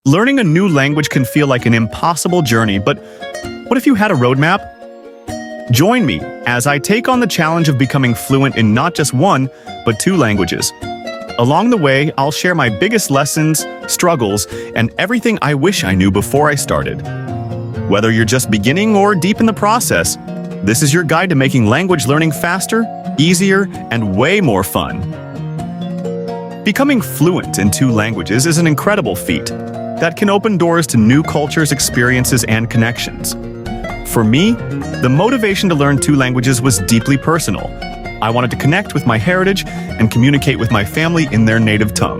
Learning a new language can feel like an impossible journey, but what if you had a roadmap? Join me as I take on the challenge of becoming fluent in not just one, but two languages. Along the way, I'll share my biggest lessons, struggles, and everything I wish I knew before I started. Whether you're just beginning or deep in the process, this is your guide to making language learning faster, easier, and way more fun. Becoming fluent in two languages is an incredible feat that can open doors to new cultures, experiences, and connections. For me, the motivation to learn two languages was deeply personal. I wanted to connect with my heritage and communicate with my family in their native tongue.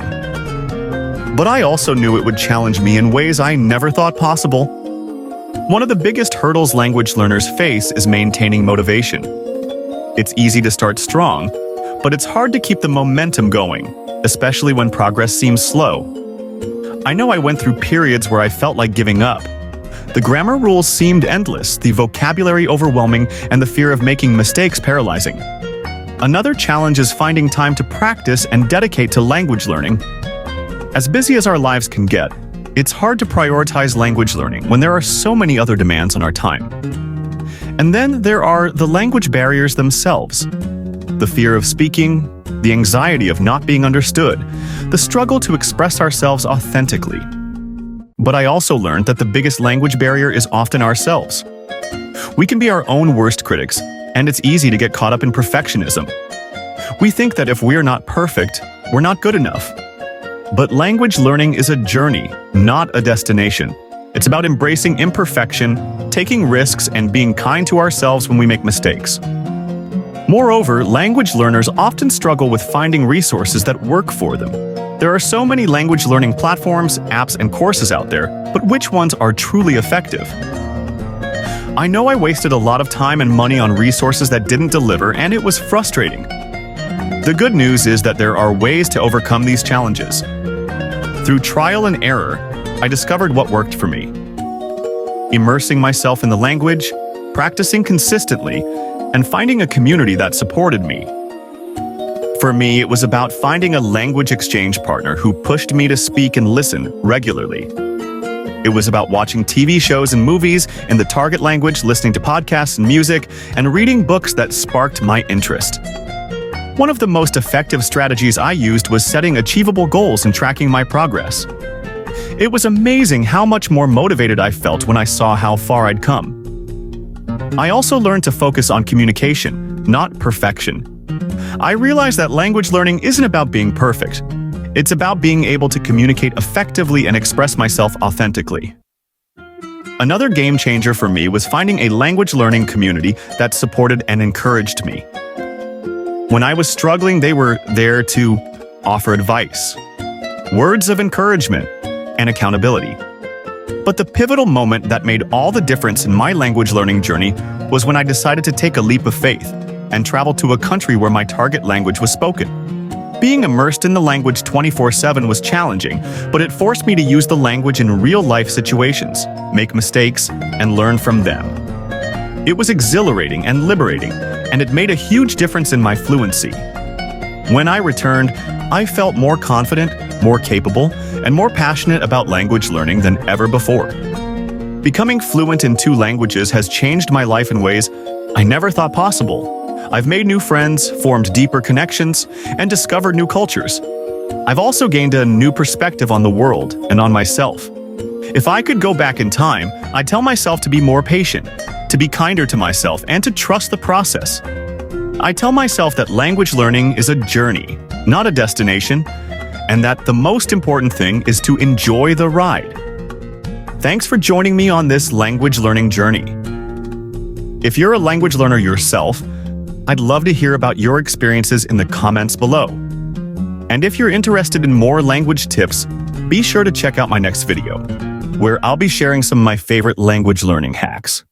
But I also knew it would challenge me in ways I never thought possible. One of the biggest hurdles language learners face is maintaining motivation. It's easy to start strong, but it's hard to keep the momentum going, especially when progress seems slow. I know I went through periods where I felt like giving up. The grammar rules seemed endless, the vocabulary overwhelming, and the fear of making mistakes paralyzing. Another challenge is finding time to practice and dedicate to language learning. As busy as our lives can get, it's hard to prioritize language learning when there are so many other demands on our time. And then there are the language barriers themselves. The fear of speaking, the anxiety of not being understood, the struggle to express ourselves authentically. But I also learned that the biggest language barrier is often ourselves. We can be our own worst critics, and it's easy to get caught up in perfectionism. We think that if we're not perfect, we're not good enough. But language learning is a journey, not a destination. It's about embracing imperfection, taking risks, and being kind to ourselves when we make mistakes. Moreover, language learners often struggle with finding resources that work for them. There are so many language learning platforms, apps, and courses out there, but which ones are truly effective? I know I wasted a lot of time and money on resources that didn't deliver, and it was frustrating. The good news is that there are ways to overcome these challenges. Through trial and error, I discovered what worked for me. Immersing myself in the language, practicing consistently, and finding a community that supported me. For me, it was about finding a language exchange partner who pushed me to speak and listen regularly. It was about watching TV shows and movies in the target language, listening to podcasts and music, and reading books that sparked my interest. One of the most effective strategies I used was setting achievable goals and tracking my progress. It was amazing how much more motivated I felt when I saw how far I'd come. I also learned to focus on communication, not perfection. I realized that language learning isn't about being perfect. It's about being able to communicate effectively and express myself authentically. Another game changer for me was finding a language learning community that supported and encouraged me. When I was struggling, they were there to offer advice, words of encouragement, and accountability. But the pivotal moment that made all the difference in my language learning journey was when I decided to take a leap of faith and travel to a country where my target language was spoken. Being immersed in the language 24/7 was challenging, but it forced me to use the language in real-life situations, make mistakes, and learn from them. It was exhilarating and liberating, and it made a huge difference in my fluency. When I returned, I felt more confident, more capable, and more passionate about language learning than ever before. Becoming fluent in two languages has changed my life in ways I never thought possible. I've made new friends, formed deeper connections, and discovered new cultures. I've also gained a new perspective on the world and on myself. If I could go back in time, I'd tell myself to be more patient, to be kinder to myself, and to trust the process. I tell myself that language learning is a journey, not a destination, and that the most important thing is to enjoy the ride. Thanks for joining me on this language learning journey. If you're a language learner yourself, I'd love to hear about your experiences in the comments below. And if you're interested in more language tips, be sure to check out my next video, where I'll be sharing some of my favorite language learning hacks.